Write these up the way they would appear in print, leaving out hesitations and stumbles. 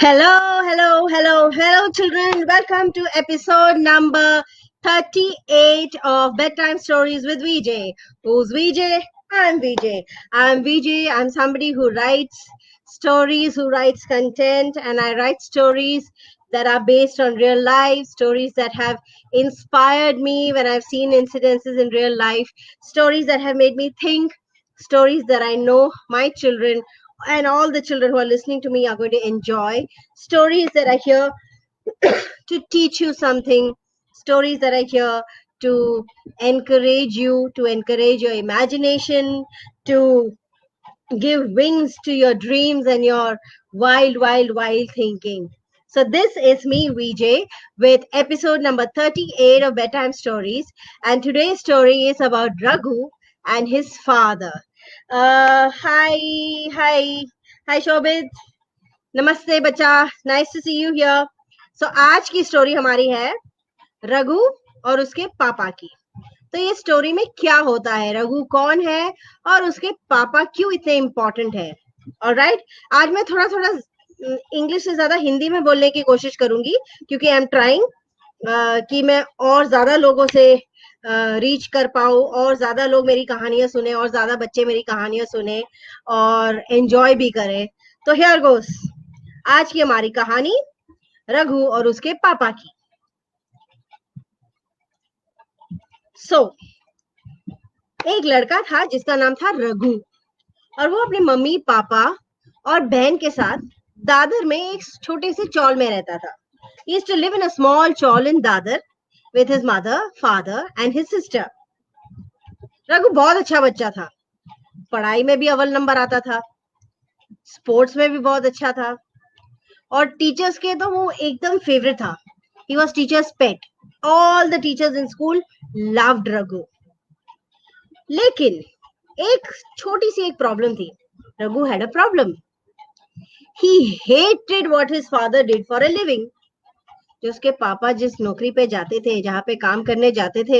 Hello, children. Welcome to episode number 38 of Bedtime Stories with VJ. Who's VJ? I'm VJ. I'm somebody who writes stories, who writes content, and I write stories that are based on real life, stories that have inspired me when I've seen incidences in real life, stories that have made me think, stories that I know my children and all the children who are listening to me are going to enjoy, stories that are here to teach you something, stories that are here to encourage you, to encourage your imagination, to give wings to your dreams and your wild thinking. So this is me, VJ, with episode number 38 of Bedtime Stories. And today's story is about Raghu and his father. Hi, hi, Shobit. नमस्ते बच्चा, nice to see you here. So आज की story हमारी है रघु और उसके पापा की. तो ये स्टोरी में क्या होता है, रघु कौन है और उसके पापा क्यों इतने इम्पोर्टेंट है. ऑलराइट, आज मैं थोड़ा थोड़ा इंग्लिश से ज्यादा हिंदी में बोलने की कोशिश करूंगी क्योंकि आई एम ट्राइंग कि मैं और ज्यादा लोगों से रीच कर पाऊँ और ज्यादा लोग मेरी कहानियां सुने और ज्यादा बच्चे मेरी कहानियां सुने और एंजॉय भी करें. तो हियर गोस, आज की हमारी कहानी रघु और उसके पापा की. एक लड़का था जिसका नाम था रघु और वो अपने मम्मी पापा और बहन के साथ दादर में एक छोटे से चौल में रहता था. He used to live in a small chawl in Dadar with his mother, father and his sister. Raghu बहुत अच्छा बच्चा था, पढ़ाई में भी अव्वल नंबर आता था, स्पोर्ट्स में भी बहुत अच्छा था और टीचर्स के तो वो एकदम फेवरेट था. He was teacher's pet. All the teachers in school loved Raghu. लेकिन एक छोटी सी एक प्रॉब्लम थी. Raghu had a problem. He hated what his father did for a living. जो उसके पापा जिस नौकरी पे जाते थे, जहाँ पे काम करने जाते थे,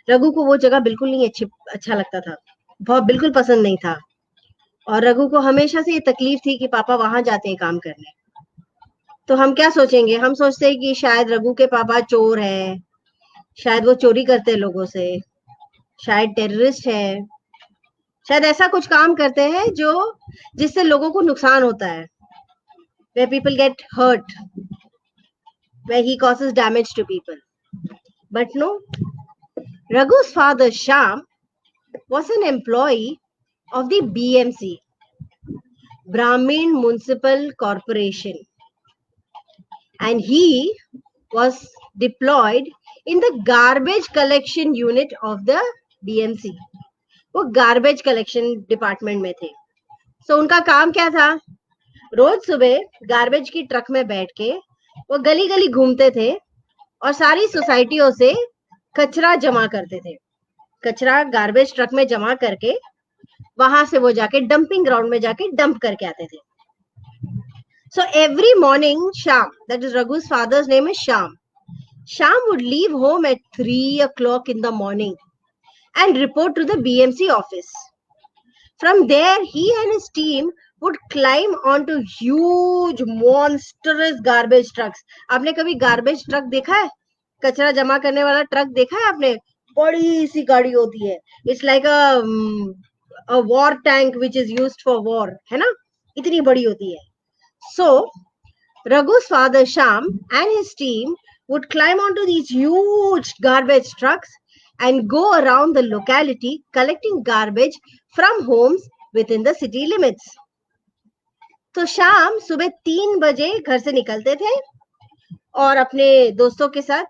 रघु को वो जगह बिल्कुल नहीं अच्छा लगता था, बहुत बिल्कुल पसंद नहीं था. और रघु को हमेशा से ये तकलीफ थी कि पापा वहां जाते हैं काम करने. तो हम क्या सोचेंगे, हम सोचते हैं कि शायद रघु के पापा चोर है, शायद वो चोरी करते हैं लोगों से, शायद टेररिस्ट है, शायद ऐसा कुछ काम करते हैं जो जिससे लोगों को नुकसान होता है, where people get hurt, where he causes damage to people. But no, Raghu's father Shyam was an employee of the BMC, Brahmin Municipal Corporation, and he was deployed in the garbage collection unit of the BMC. वो garbage collection department में थे. सो उनका काम क्या था, रोज सुबह garbage की truck में बैठ के वो गली गली घूमते थे और सारी सोसाइटियों से कचरा जमा करते थे. कचरा गार्बेज ट्रक में जमा करके वहां से वो जाके डंपिंग ग्राउंड में जाके डंप करके आते थे. So every morning, Shyam, that is Raghu's father's name is Shyam. Shyam would leave home at 3 o'clock in the morning and report to the BMC office. From there, he and his team would climb onto huge, monstrous garbage trucks. आपने कभी garbage truck देखा है? कचरा जमा करने वाला truck देखा है आपने? बड़ी सी गाड़ी होती है. It's like a war tank which is used for war, है ना? इतनी बड़ी होती है. So, Raghu's father Shyam and his team would climb onto these huge garbage trucks and go around the locality collecting garbage from homes within the city limits. तो शाम सुबह 3 बजे घर से निकलते थे और अपने दोस्तों के साथ,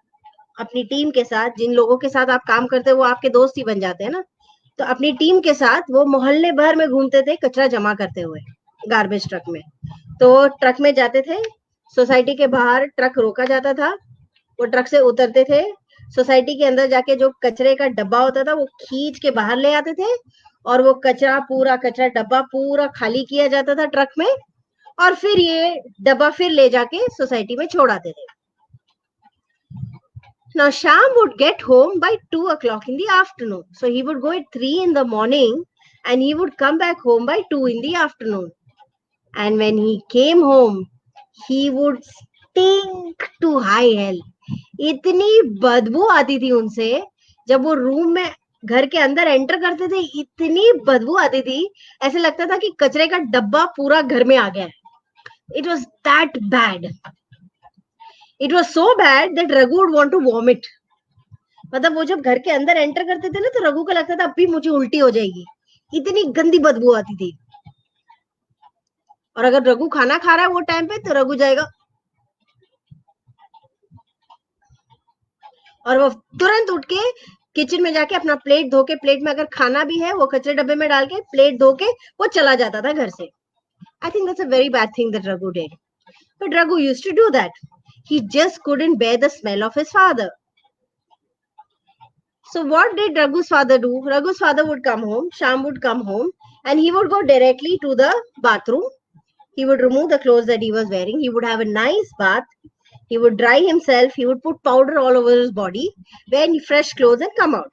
अपनी टीम के साथ, जिन लोगों के साथ आप काम करते हैं वो आपके दोस्त ही बन जाते हैं ना, तो अपनी टीम के साथ वो मोहल्ले भर में घूमते थे कचरा जमा करते हुए गार्बेज ट्रक में. तो ट्रक में जाते थे, सोसाइटी के बाहर ट्रक रोका जाता था, वो ट्रक से उतरते थे, सोसाइटी के अंदर जाके जो कचरे का डब्बा होता था वो खींच के बाहर ले आते थे और वो कचरा डब्बा पूरा खाली किया जाता था ट्रक में और फिर ये डब्बा फिर ले जाके सोसाइटी में छोड़ आते थे. Now Shyam would get home by 2 o'clock in the afternoon. So he would go at 3 in the morning and he would come back home by 2 in the afternoon. And when he came home, he would stink to high hell. इतनी बदबू आती थी उनसे, जब वो room में घर के अंदर एंटर करते थे इतनी बदबू आती थी, ऐसे लगता था कि कचरे का डब्बा पूरा घर में आ गया है. It was that bad. It was so bad that Raghu would want to vomit. मतलब वो जब घर के अंदर एंटर करते थे ना, तो रघु को लगता था अभी मुझे उल्टी हो जाएगी, इतनी गंदी बदबू आती थी. और अगर रघु खाना खा रहा है वो टाइम पे, तो रघु जाएगा और वो तुरंत उठ के किचन में जाके अपना प्लेट धो के, प्लेट में अगर खाना भी है वो कचरे डब्बे में डाल के प्लेट धो के वो चला जाता था घर से. I think that's a very bad thing that Raghu did. But Raghu used to do that. He just couldn't bear the smell of his father. So what did Raghu's father do? Raghu's father would come home, Sham would come home, and he would go directly to the bathroom. He would remove the clothes that he was wearing. He would have a nice bath. He would dry himself. He would put powder all over his body, wear fresh clothes, and come out.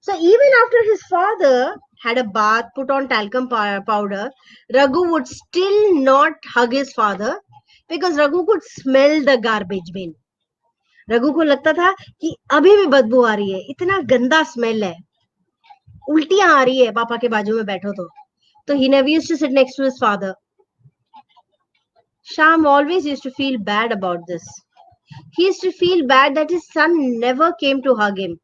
So even after his father had a bath, put on talcum powder, Raghu would still not hug his father because Raghu could smell the garbage bin. Raghu को लगता था कि अभी भी बदबू आ रही है, इतना गंदा स्मेल है, उल्टियां आ रही है पापा के बाजू में बैठो तो he never used to sit next to his father. Sham always used to feel bad about this. He used to feel bad that his son never came to hug him.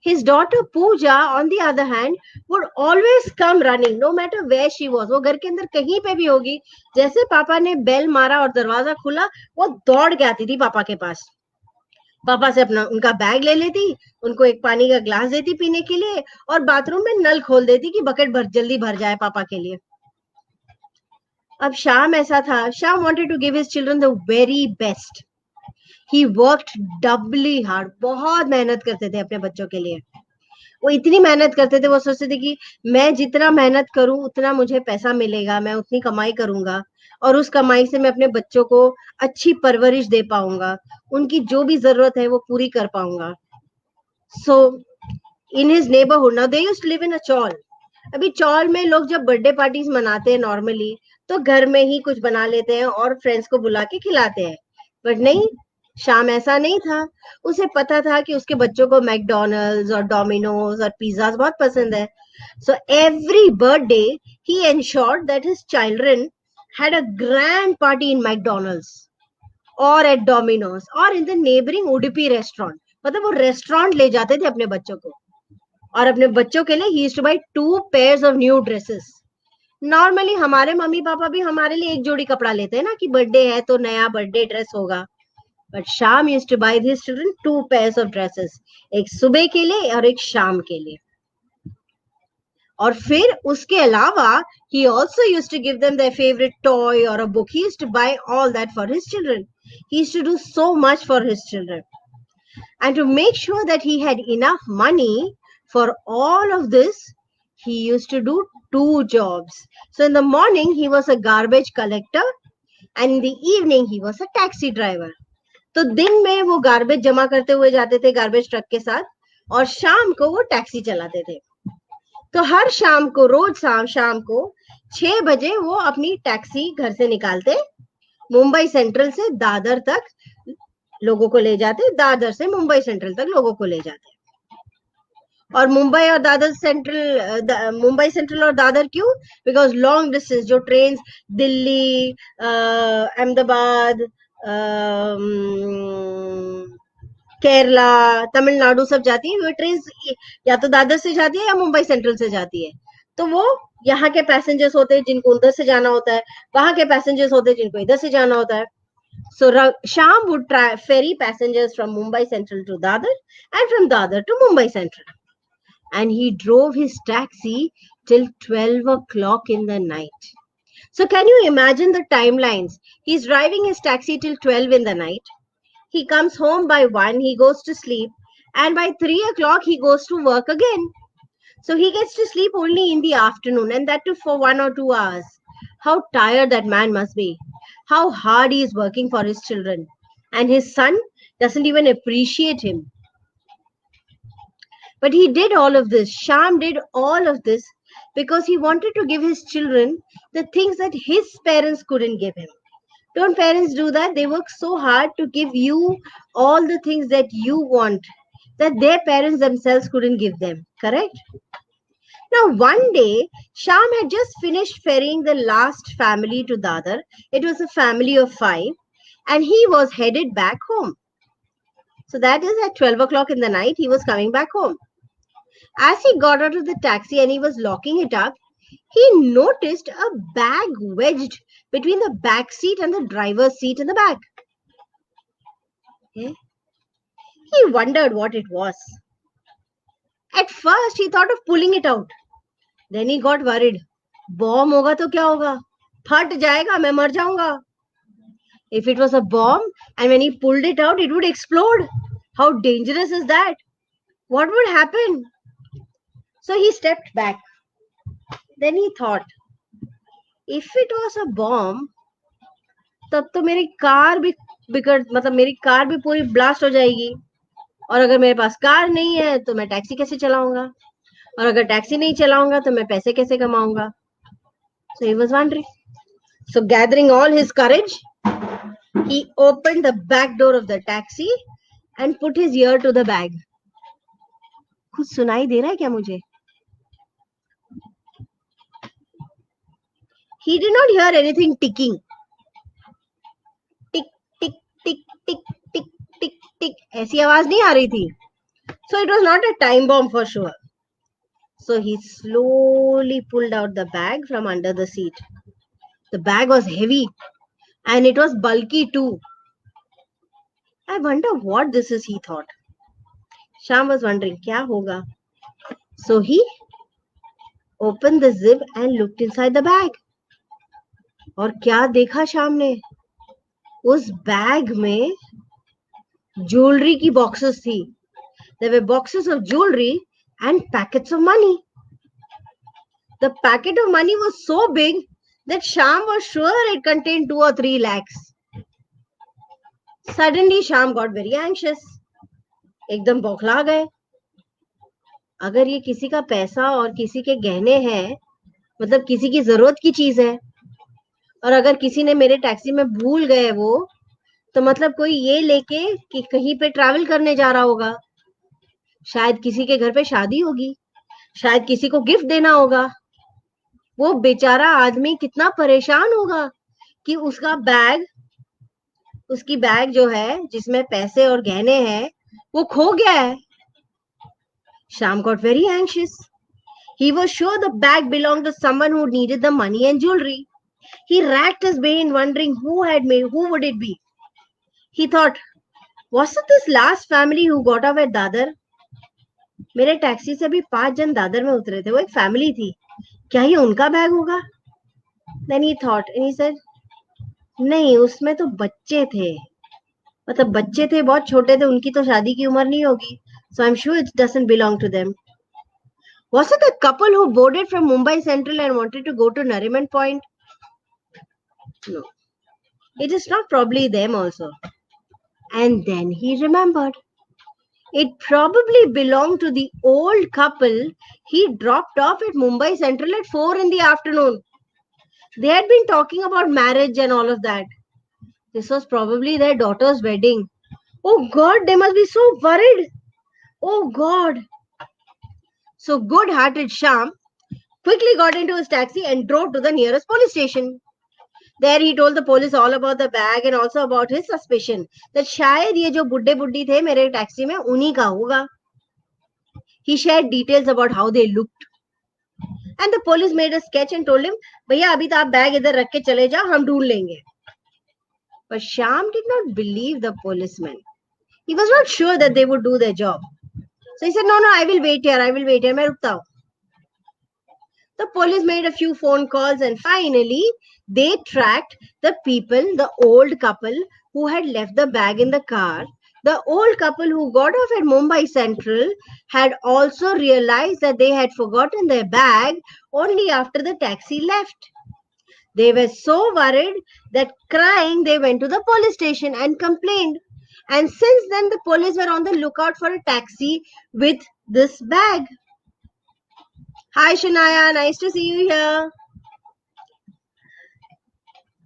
His daughter Pooja, on the other hand, would always come running, no matter where she was. वो घर के अंदर कहीं पे भी होगी, जैसे पापा ने बेल मारा और दरवाजा खुला, वो दौड़ के आती थी पापा के पास. पापा से अपना उनका बैग ले लेती, उनको एक पानी का ग्लास देती पीने के लिए, और बाथरूम में नल खोल देती कि बकेट जल्दी भर जाए पापा के लिए. अब श्याम ऐसा था, Shyam wanted to give his children the very best. He worked doubly hard, बहुत मेहनत करते थे अपने बच्चों के लिए. वो इतनी मेहनत करते थे, वो सोचते थे कि मैं जितना मेहनत करूं उतना मुझे पैसा मिलेगा, मैं उतनी कमाई करूंगा और उस कमाई से मैं अपने बच्चों को अच्छी परवरिश दे पाऊंगा, उनकी जो भी जरूरत है वो पूरी कर पाऊंगा. So in his neighbourhood, now they used to live in a chawl. अभी चौल में लोग जब बर्थडे पार्टीज मनाते हैं नॉर्मली, तो घर में ही कुछ बना लेते हैं और फ्रेंड्स को बुला के खिलाते हैं. बट नहीं, श्याम ऐसा नहीं था. उसे पता था कि उसके बच्चों को मैकडॉनल्ड्स और डोमिनोज और पिज्जाज बहुत पसंद है. So every birthday he ensured that his children had a grand party in McDonald's और एट डोमिनोज और in the neighbouring Udupi restaurant. मतलब वो रेस्टोरेंट ले जाते थे अपने बच्चों को, और अपने बच्चों के लिए ही used to buy 2 pairs of new dresses. Normally हमारे मम्मी पापा भी हमारे लिए एक जोड़ी कपड़ा लेते हैं ना, कि बर्थडे है तो नया बर्थडे ड्रेस होगा. But Sham used to buy his children 2 pairs of dresses, एक सुबह के लिए और एक शाम के लिए. और फिर उसके अलावा he also used to give them their favorite toy or a book. He used to buy all that for his children. He used to do so much for his children. And to make sure that he had enough money for all of this, he used to do 2 jobs. So in the morning, he was a garbage collector, and in the evening, he was a taxi driver. तो दिन में वो garbage जमा करते हुए जाते थे garbage truck के साथ, और शाम को वो टैक्सी चलाते थे. तो हर शाम को, रोज शाम को 6 बजे वो अपनी टैक्सी घर से निकालते, मुंबई सेंट्रल से दादर तक लोगों को ले जाते, दादर से मुंबई सेंट्रल तक लोगों को ले जाते. और मुंबई और दादर सेंट्रल, मुंबई सेंट्रल और दादर क्यों? बिकॉज लॉन्ग डिस्टेंस जो ट्रेन दिल्ली, अहमदाबाद, केरला, तमिलनाडु सब जाती है, वो ट्रेन या तो दादर से जाती है या मुंबई सेंट्रल से जाती है. तो वो यहाँ के पैसेंजर्स होते हैं जिनको उधर से जाना होता है, वहां के पैसेंजर्स होते हैं जिनको इधर से जाना होता है. So Sham would ferry passengers from Mumbai Central to Dadar and from Dadar to Mumbai Central. And he drove his taxi till 12 o'clock in the night. So can you imagine the timelines? He's driving his taxi till 12 in the night. He comes home by 1, he goes to sleep, and by 3 o'clock he goes to work again. So he gets to sleep only in the afternoon, and that too for 1 or 2 hours. How tired that man must be. How hard he is working for his children. And his son doesn't even appreciate him. But he did all of this. Sham did all of this because he wanted to give his children the things that his parents couldn't give him. Don't parents do that? They work so hard to give you all the things that you want that their parents themselves couldn't give them. Correct? Now, one day, Sham had just finished ferrying the last family to Dadar. It was a family of 5, and he was headed back home. So that is at 12 o'clock in the night, he was coming back home. As he got out of the taxi and he was locking it up, he noticed a bag wedged between the back seat and the driver's seat in the back. Okay. He wondered what it was. At first, he thought of pulling it out. Then he got worried. Bomb होगा तो क्या होगा? फट जाएगा, मैं मर जाऊंगा. If it was a bomb and when he pulled it out, it would explode. How dangerous is that? What would happen? So he stepped back. Then he thought, if it was a bomb, तब तो मेरी car भी मतलब मेरी car भी पूरी blast हो जाएगी. और अगर मेरे पास कार नहीं है तो मैं टैक्सी कैसे चलाऊंगा? और अगर टैक्सी नहीं चलाऊंगा तो मैं पैसे कैसे कमाऊंगा? So he was wondering. So gathering all his courage, he opened the back door of the taxi and put his ear to the bag. कुछ सुनाई दे रहा है क्या मुझे? He did not hear anything ticking. Tick, tick, tick, tick, tick, tick, tick. ऐसी आवाज नहीं आ रही थी. So it was not a time bomb for sure. So he slowly pulled out the bag from under the seat. The bag was heavy and it was bulky too. I wonder what this is, he thought. Sham was wondering, क्या होगा? So he opened the zip and looked inside the bag. और क्या देखा शाम ने? उस bag में jewellery की बॉक्सेस थी. There were boxes of jewelry and packets of money. The packet of money was so big that Sham was sure it contained 2 or 3 lakhs. Suddenly Sham got very anxious. एकदम बौखला गए. अगर ये किसी का पैसा और किसी के गहने हैं, मतलब किसी की जरूरत की चीज है, और अगर किसी ने मेरे टैक्सी में भूल गए वो, तो मतलब कोई ये लेके कि कहीं पे ट्रैवल करने जा रहा होगा. शायद किसी के घर पे शादी होगी, शायद किसी को गिफ्ट देना होगा. वो बेचारा आदमी कितना परेशान होगा कि उसकी बैग जो है जिसमें पैसे और गहने हैं वो खो गया है. Sham got very anxious. He was sure the bag belonged to someone who needed the money and jewelry. He racked his brain wondering who would it be. He thought, was it this last family who got off at Dadar? मेरे taxi से भी 5 जन दादर में उतरे थे, वो एक family थी. क्या ये उनका बैग होगा? Then he thought and he said, नहीं, उसमें तो बच्चे थे. मतलब बच्चे थे, बहुत छोटे थे, उनकी तो शादी की उम्र नहीं होगी. So I'm sure it doesn't belong to them. Was it a couple who boarded from Mumbai Central and wanted to go to Nariman Point? No. It is not probably them also. And then he remembered. It probably belonged to the old couple he dropped off at Mumbai Central at 4 in the afternoon. They had been talking about marriage and all of that. This was probably their daughter's wedding. Oh God, they must be so worried. Oh God. So good-hearted Sham quickly got into his taxi and drove to the nearest police station. There he told the police all about the bag and also about his suspicion that शायद ये जो बुड्ढे बुड्ढी थे मेरे taxi में उन्हीं का होगा. He shared details about how they looked. And the police made a sketch and told him, भैया अभी तो आप बैग इधर रख के चले जाओ, हम ढूंढ लेंगे. But Sham did not believe the policemen. He was not sure that they would do their job. So he said, no, I will wait here, मैं रुकता हूँ. The police made a few phone calls and finally they tracked the old couple who had left the bag in the car. The old couple who got off at Mumbai Central had also realized that they had forgotten their bag only after the taxi left. They were so worried that crying they went to the police station and complained. And since then the police were on the lookout for a taxi with this bag. Hi Shanaya, nice to see you here.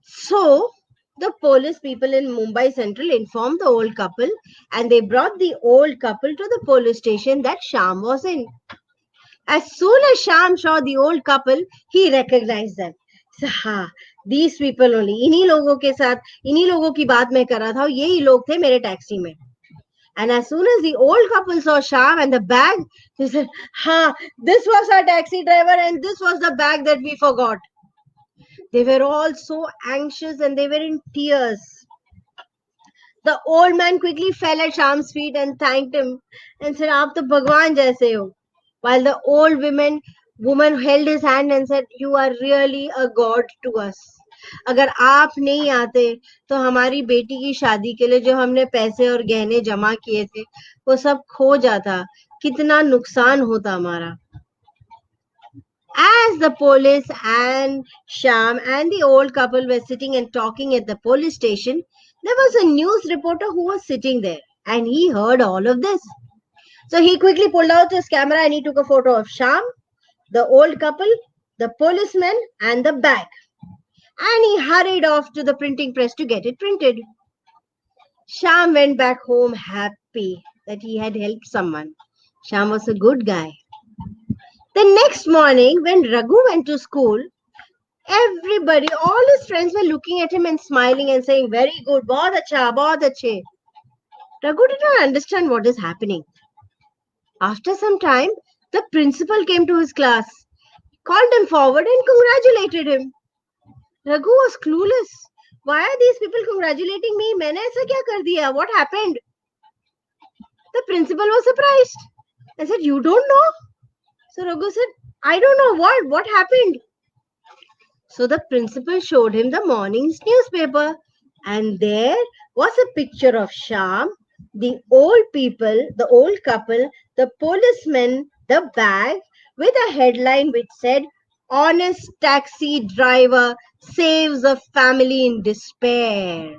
So The police people in Mumbai Central informed the old couple and they brought the old couple to the police station that Shyam was in. As soon as Shyam saw the old couple, he recognized them. So, हाँ, these people only. इन्हीं लोगों के साथ, इन्हीं लोगों की बात मैं कर रहा था. यही लोग थे मेरे टैक्सी में. And as soon as the old couple saw Shyam and the bag, they said, "Ha, this was our taxi driver and this was the bag that we forgot." They were all so anxious and they were in tears. The old man quickly fell at Shyam's feet and thanked him and said, "आप तो भगवान जैसे हो." While the old woman held his hand and said, "You are really a god to us. अगर आप नहीं आते तो हमारी बेटी की शादी के लिए जो हमने पैसे और गहने जमा किए थे वो सब खो जाता. कितना नुकसान होता हमारा." As the police and Shyam and the old couple were sitting and talking at the police station, there was a news reporter who was sitting there and he heard all of this. So he quickly pulled out his camera and he took a photo of Shyam, the old couple, the policeman, and the bag. And he hurried off to the printing press to get it printed. Shyam went back home happy that he had helped someone. Shyam was a good guy. The next morning, when Raghu went to school, everybody, all his friends were looking at him and smiling and saying, "Very good, bahut acha, bahut achhe." Raghu did not understand what is happening. After some time, the principal came to his class, called him forward and congratulated him. Raghu was clueless. Why are these people congratulating me? मैंने ऐसा क्या कर दिया? What happened? The principal was surprised and said, "You don't know?" So Raghu said, "I don't know what happened." So the principal showed him the morning's newspaper and there was a picture of Shyam, the old people, the old couple, the policeman, the bag with a headline which said, "Honest taxi driver saves a family in despair."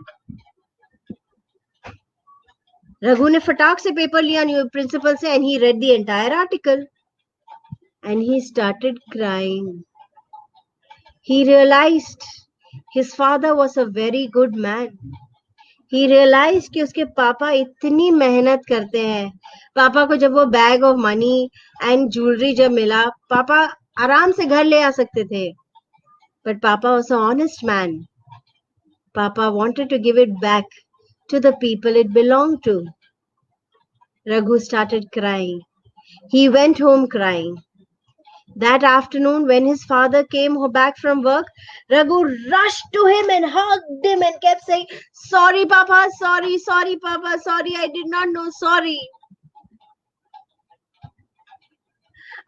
Raghu ने फटाक से paper लिया new principal से and he read the entire article and he started crying. He realized his father was a very good man. He realized कि उसके पापा इतनी मेहनत करते हैं. पापा को जब वो bag of money and jewellery जब मिला, पापा आराम से घर ले आ सकते थे. But Papa was an honest man. Papa wanted to give it back to the people it belonged to. Raghu started crying. He went home crying. That afternoon, when his father came back from work, Raghu rushed to him and hugged him and kept saying, "Sorry, Papa, sorry, sorry, Papa, sorry, I did not know, sorry.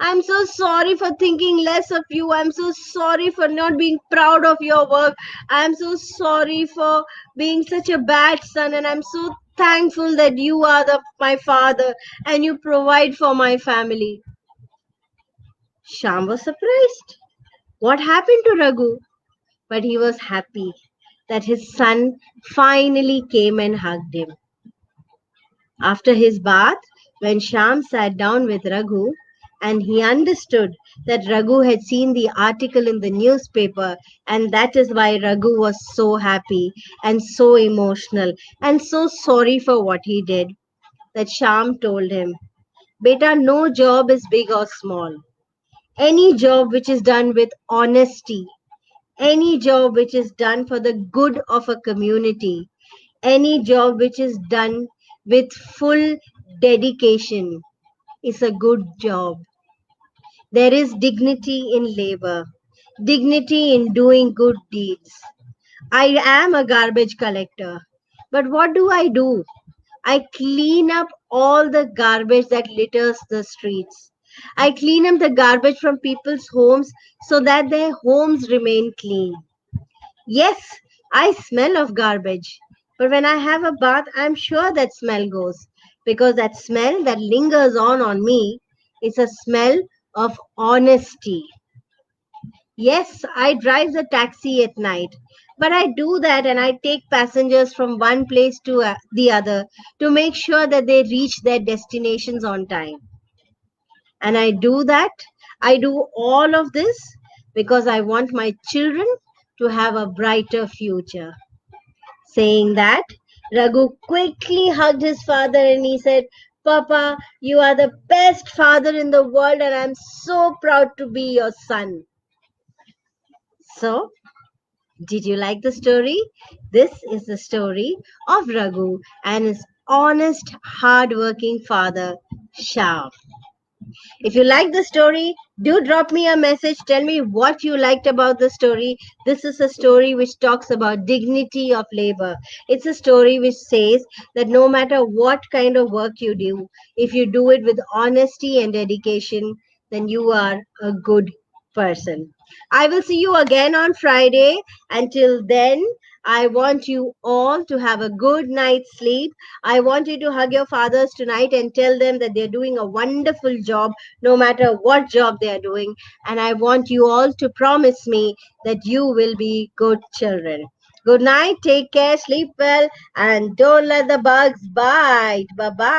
I'm so sorry for thinking less of you. I'm so sorry for not being proud of your work. I'm so sorry for being such a bad son. And I'm so thankful that you are my father and you provide for my family." Shyam was surprised. What happened to Raghu? But he was happy that his son finally came and hugged him. After his bath, when Shyam sat down with Raghu and he understood that Raghu had seen the article in the newspaper and that is why Raghu was so happy and so emotional and so sorry for what he did, that Shyam told him, "Beta, no job is big or small. Any job which is done with honesty, any job which is done for the good of a community, any job which is done with full dedication is a good job. There is dignity in labor, dignity in doing good deeds. I am a garbage collector, but what do? I clean up all the garbage that litters the streets. I clean up the garbage from people's homes so that their homes remain clean. Yes, I smell of garbage, but when I have a bath, I'm sure that smell goes because that smell that lingers on me is a smell of honesty. Yes, I drive the taxi at night, but I do that and I take passengers from one place to the other to make sure that they reach their destinations on time. And I do that, I do all of this because I want my children to have a brighter future." Saying that, Raghu quickly hugged his father and he said, Papa, you are the best father in the world and I'm so proud to be your son. So, did you like the story? This is the story of Raghu and his honest, hard-working father, Shyam. If you like the story, do drop me a message. Tell me what you liked about the story. This is a story which talks about dignity of labor. It's a story which says that no matter what kind of work you do, if you do it with honesty and dedication, then you are a good person. I will see you again on Friday. Until then, I want you all to have a good night's sleep. I want you to hug your fathers tonight and tell them that they're doing a wonderful job no matter what job they are doing. And I want you all to promise me that you will be good children. Good night, take care, sleep well, and don't let the bugs bite. Bye bye.